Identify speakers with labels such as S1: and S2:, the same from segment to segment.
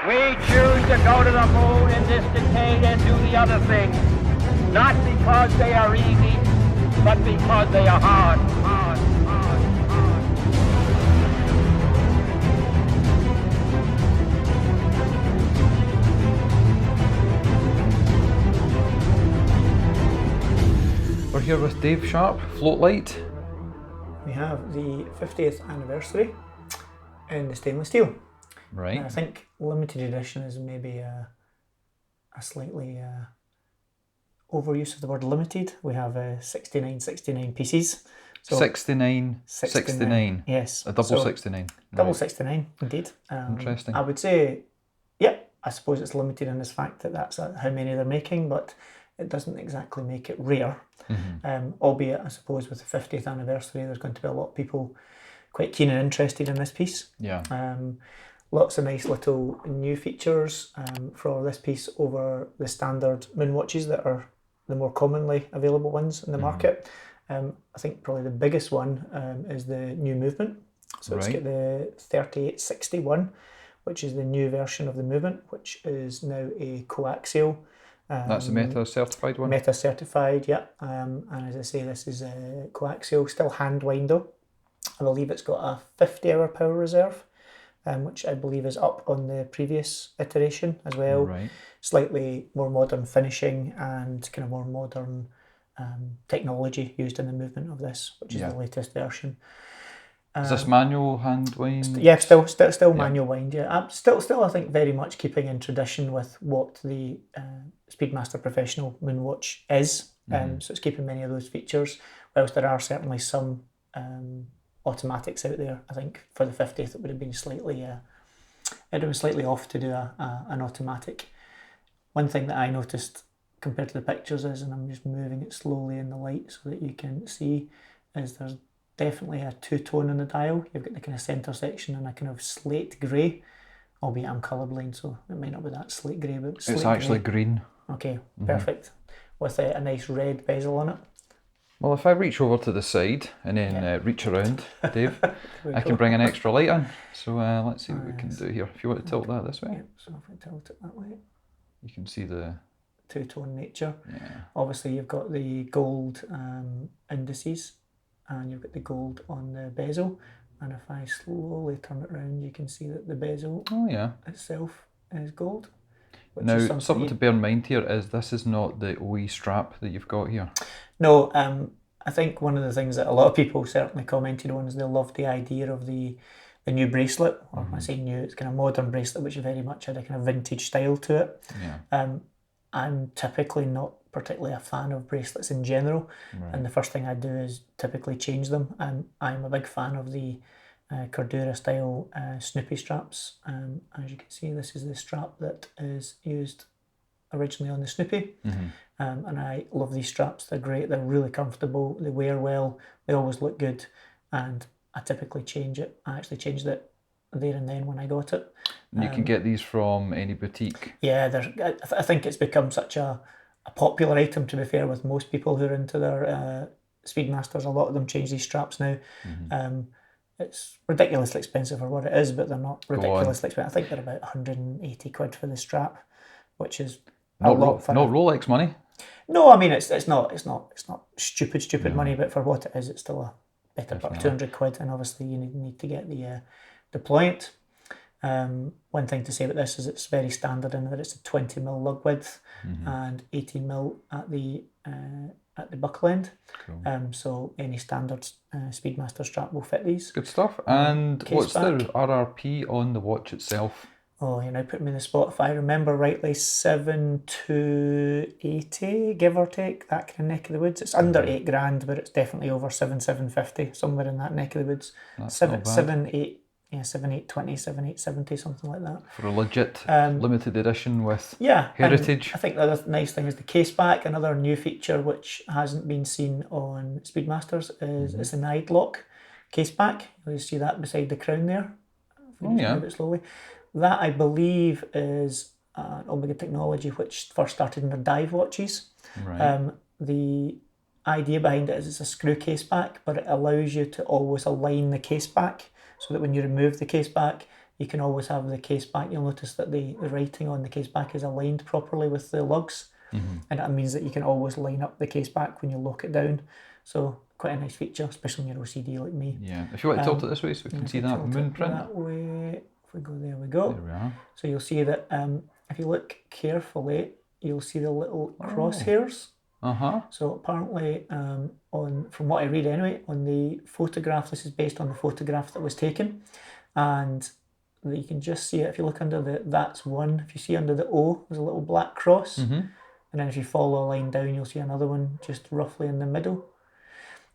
S1: We choose to go to the moon in this decade and do the other things, not because they are easy, but because they are hard.
S2: We're here with Dave Sharp, Floatlite.
S3: We have the 50th anniversary in the stainless steel.
S2: Right.
S3: And I think limited edition is maybe a slightly overuse of the word limited. We have 69 pieces. So
S2: 69.
S3: Yes.
S2: A double 69.
S3: Double
S2: Right.
S3: 69, indeed.
S2: Interesting.
S3: I would say, yeah, I suppose it's limited in this fact that that's how many they're making, but it doesn't exactly make it rare.
S2: Mm-hmm.
S3: Albeit, I suppose, with the 50th anniversary, there's going to be a lot of people quite keen and interested in this piece.
S2: Yeah.
S3: Lots of nice little new features for this piece over the standard moon watches that are the more commonly available ones in the market. I think probably the biggest one is the new movement. So it's got the 3861, which is the new version of the movement, which is now a coaxial.
S2: That's the Meta certified one?
S3: Meta certified, yeah. And as I say, this is a coaxial, still hand wind though. I believe it's got a 50-hour power reserve, which I believe is up on the previous iteration as well.
S2: Right.
S3: Slightly more modern finishing and kind of more modern technology used in the movement of this, which is the latest version.
S2: Is this manual hand wind?
S3: Yeah, still manual wind. Yeah, still I think very much keeping in tradition with what the Speedmaster Professional Moonwatch is. So it's keeping many of those features, whilst there are certainly some automatics out there. I think for the 50th it would have been slightly off to do an automatic. One thing that I noticed compared to the pictures is, and I'm just moving it slowly in the light so that you can see, is there's definitely a two-tone in the dial. You've got the kind of centre section and a kind of slate grey, albeit I'm colourblind, so it might not be that slate grey, but
S2: It's actually green.
S3: Okay, perfect. With a nice red bezel on it.
S2: Well, if I reach over to the side and then reach around, Dave, I can bring an extra light in. So let's see what we can do here. If you want to tilt that this way.
S3: Yep, so if I tilt it that way.
S2: You can see the
S3: two-tone nature.
S2: Yeah.
S3: Obviously you've got the gold indices and you've got the gold on the bezel, and if I slowly turn it around you can see that the bezel itself is gold.
S2: Now, something to bear in mind here is this is not the OE strap that you've got here.
S3: No, I think one of the things that a lot of people certainly commented on is they loved the idea of the new bracelet, or when I say new, it's kind of modern bracelet which very much had a kind of vintage style to it.
S2: Yeah.
S3: I'm typically not particularly a fan of bracelets in general, and the first thing I do is typically change them. I'm a big fan of the Cordura style Snoopy straps. As you can see, this is the strap that is used originally on the Snoopy, and I love these straps. They're great, they're really comfortable, they wear well, they always look good, and I typically change it. I actually changed it there and then when I got it.
S2: And you can get these from any boutique.
S3: Yeah, I think it's become such a popular item, to be fair, with most people who are into their Speedmasters. A lot of them change these straps now. It's ridiculously expensive for what it is, but they're not ridiculously expensive. I think they're about 180 quid for the strap, which is a lot for
S2: not Rolex money.
S3: No, I mean it's not stupid money, but for what it is, it's still a better part of 200 quid, and obviously you need to get the deployant. One thing to say about this is it's very standard in that it's a 20mm lug width and 18mm at the buckle end. Cool. So any standard Speedmaster strap will fit these.
S2: Good stuff. And what's the RRP on the watch itself?
S3: Oh, you're now putting me in the spot. If I remember rightly, 7,280, give or take, that kind of neck of the woods. It's under £8,000, but it's definitely over 7,750, somewhere in that neck of the woods.
S2: That's
S3: 7,820, 7,870, something like that.
S2: For a legit limited edition with heritage.
S3: I think the other nice thing is the case back. Another new feature which hasn't been seen on Speedmasters is an eye lock case back. You see that beside the crown there. Move it slowly. That, I believe, is Omega technology which first started in their dive watches.
S2: Right.
S3: The idea behind it is it's a screw case back, but it allows you to always align the case back so that when you remove the case back, you can always have the case back. You'll notice that the writing on the case back is aligned properly with the lugs, and that means that you can always line up the case back when you lock it down. So quite a nice feature, especially when you're OCD like me.
S2: Yeah, if you want to tilt it this way so we can see that moon print.
S3: That way, if we go, there we go.
S2: There we are.
S3: So you'll see that if you look carefully, you'll see the little crosshairs. So apparently, from what I read anyway, on the photograph, this is based on the photograph that was taken, and you can just see it if you look under that's one. If you see under the O, there's a little black cross, and then if you follow a line down, you'll see another one just roughly in the middle.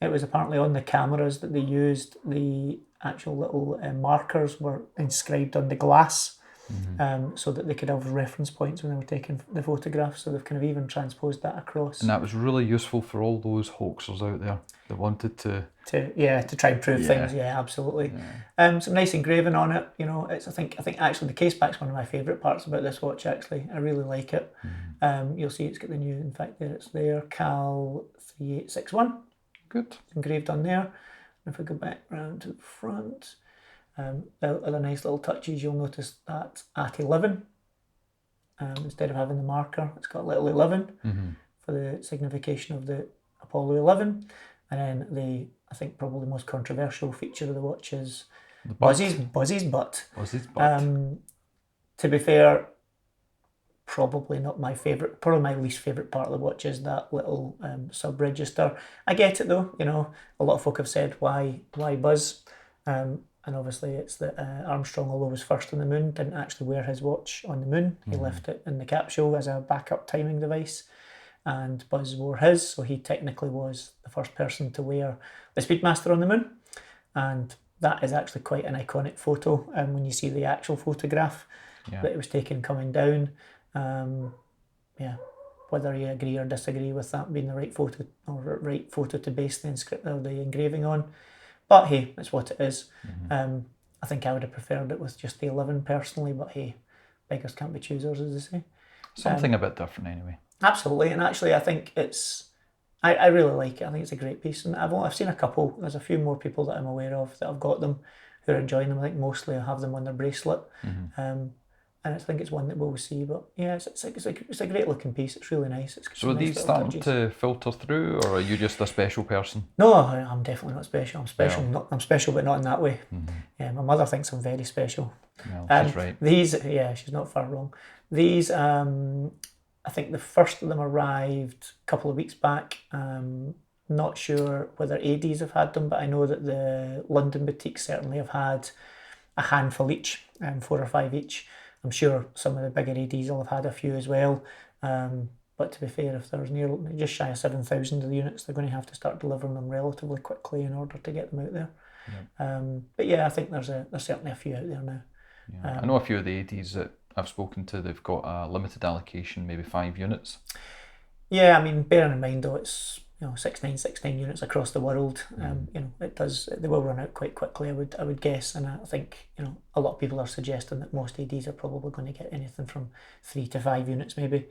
S3: It was apparently on the cameras that they used the actual little markers were inscribed on the glass, so that they could have reference points when they were taking the photographs. So they've kind of even transposed that across.
S2: And that was really useful for all those hoaxers out there that wanted to
S3: try and prove things. Yeah, absolutely. Some nice engraving on it. You know, it's I think actually the case back's one of my favourite parts about this watch. Actually, I really like it. You'll see it's got the new. In fact, it's there. Cal 3861.
S2: Good.
S3: Engraved on there. And if we go back round to the front, the other nice little touches, you'll notice that at 11, instead of having the marker, it's got a little 11 for the signification of the Apollo 11. And then I think probably the most controversial feature of the watch is Buzzy's butt.
S2: Buzzy's butt.
S3: To be fair, probably not my favourite, probably my least favourite part of the watch is that little sub-register. I get it though, you know, a lot of folk have said why Buzz, and obviously it's that Armstrong, although was first on the moon, didn't actually wear his watch on the moon. He left it in the capsule as a backup timing device, and Buzz wore his, so he technically was the first person to wear the Speedmaster on the moon, and that is actually quite an iconic photo. And when you see the actual photograph that it was taken coming down, whether you agree or disagree with that being the right photo or right photo to base the engraving on, but hey, it's what it is. I think I would have preferred it with just the 11 personally, but hey, beggars can't be choosers, as they say.
S2: Something a bit different anyway.
S3: Absolutely, and actually I think I really like it. I think it's a great piece, and I've seen a couple. There's a few more people that I'm aware of that have got them, who are enjoying them. I think mostly I have them on their bracelet. And I think it's one that we'll see, but yeah, it's a great looking piece. It's really nice.
S2: So are these starting to filter through, or are you just a special person?
S3: No, I'm definitely not special. I'm special. I'm special, but not in that way. Yeah, my mother thinks I'm very special.
S2: Well, she's right.
S3: She's not far wrong. These, I think the first of them arrived a couple of weeks back. Not sure whether ADs have had them, but I know that the London boutiques certainly have had a handful each, 4 or 5 each. I'm sure some of the bigger ADs will have had a few as well. But to be fair, if there's just shy of 7,000 of the units, they're going to have to start delivering them relatively quickly in order to get them out there. But yeah, I think there's certainly a few out there now.
S2: I know a few of the ADs that I've spoken to, they've got a limited allocation, maybe 5 units.
S3: Yeah, I mean, bearing in mind though, it's 16 units across the world. They will run out quite quickly, I would guess, and I think a lot of people are suggesting that most ADs are probably going to get anything from 3 to 5 units maybe,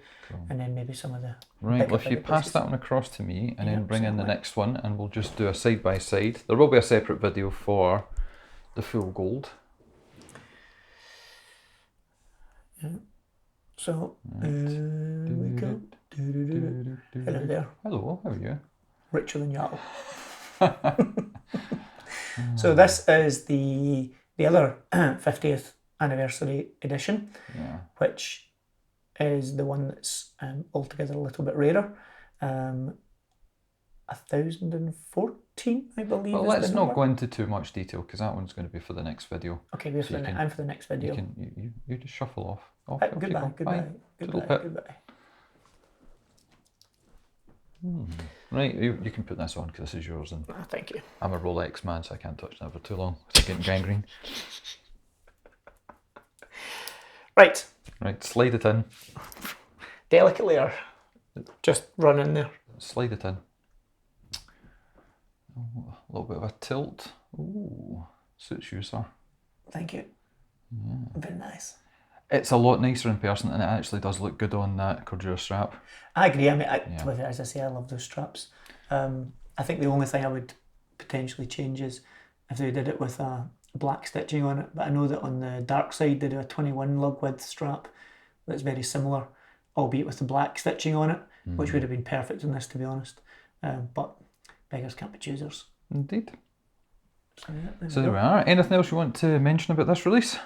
S3: and then maybe some of the
S2: well, if you pass that one across to me and then bring in the next one, and we'll just do a side by side. There will be a separate video for the full gold.
S3: So there we go. Hello there.
S2: Hello, how are you?
S3: Richer than Yael. So this is the other 50th anniversary edition, which is the one that's altogether a little bit rarer. 1014, I believe.
S2: Well, let's not go into too much detail because that one's going to be for the next video.
S3: Okay, I'm for the next video.
S2: You just shuffle off.
S3: Goodbye.
S2: Right, you can put this on because this is yours, and
S3: thank you.
S2: I'm a Rolex man, so I can't touch that for too long. It's getting gangrene.
S3: Right,
S2: slide it in.
S3: Delicately, or just run in there.
S2: Slide it in. Oh, a little bit of a tilt. Ooh, suits you, sir.
S3: Thank you. Very nice.
S2: It's a lot nicer in person, and it actually does look good on that Cordura strap.
S3: I agree. I mean, as I say, I love those straps. I think the only thing I would potentially change is if they did it with a black stitching on it, but I know that on the dark side they do a 21 lug width strap that's very similar, albeit with the black stitching on it, which would have been perfect in this, to be honest. But beggars can't be choosers.
S2: Indeed.
S3: So
S2: there we are. Anything else you want to mention about this release?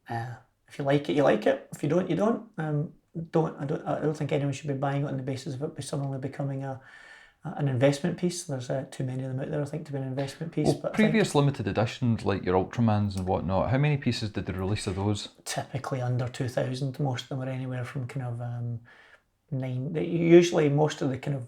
S3: If you like it, you like it. If you don't, you don't. I don't think anyone should be buying it on the basis of it suddenly becoming an investment piece. There's too many of them out there, I think, to be an investment piece.
S2: Well,
S3: but
S2: previous limited editions, like your Ultramans and whatnot, how many pieces did they release of those?
S3: Typically under 2,000. Most of them are anywhere from kind of 9. Usually, most of the kind of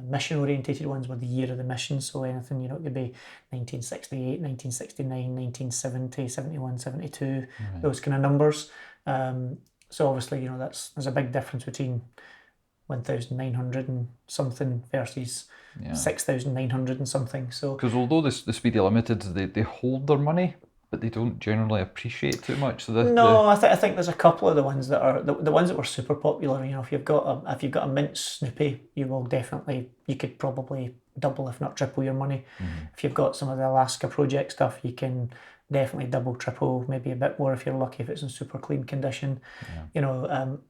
S3: mission orientated ones were the year of the mission, so anything, it could be 1968, 1969, 1970, 71, 72, those kind of numbers. So obviously, there's a big difference between 1,900 and something versus 6,900 and something. So
S2: because although the Speedy Limiteds, they hold their money, but they don't generally appreciate too much. So
S3: I think there's a couple of the ones that are the ones that were super popular. If you've got a mint Snoopy, you could probably double if not triple your money. If you've got some of the Alaska Project stuff, you can definitely double, triple, maybe a bit more if you're lucky if it's in super clean condition.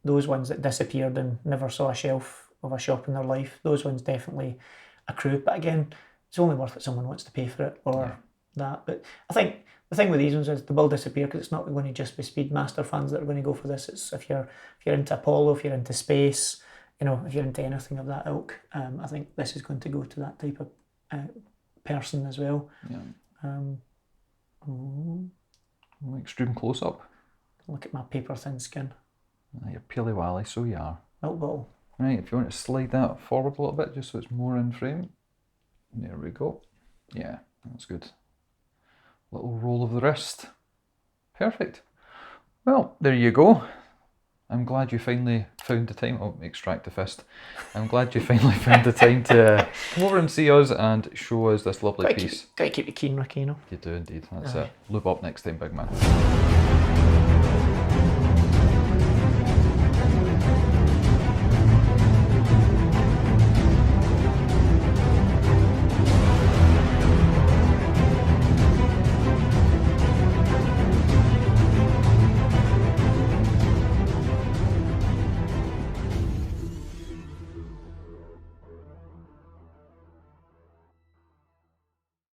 S3: Those ones that disappeared and never saw a shelf of a shop in their life, those ones definitely accrue. But again, it's only worth it someone wants to pay for it or that. But I think the thing with these ones is they will disappear because it's not going to just be Speedmaster fans that are going to go for this. It's if you're into Apollo, if you're into space, if you're into anything of that ilk, I think this is going to go to that type of person as well.
S2: Extreme close up.
S3: Look at my paper thin skin.
S2: You're peely wally, so you are.
S3: Milk bottle.
S2: Right, if you want to slide that forward a little bit just so it's more in frame. There we go. Yeah, that's good. Little roll of the wrist. Perfect. Well, there you go. I'm glad you finally found the time. Oh, extract the fist. I'm glad you finally found the time to come over and see us and show us this lovely piece.
S3: Gotta keep it keen, Rikki,
S2: You do indeed. That's it. Loop up next time, big man.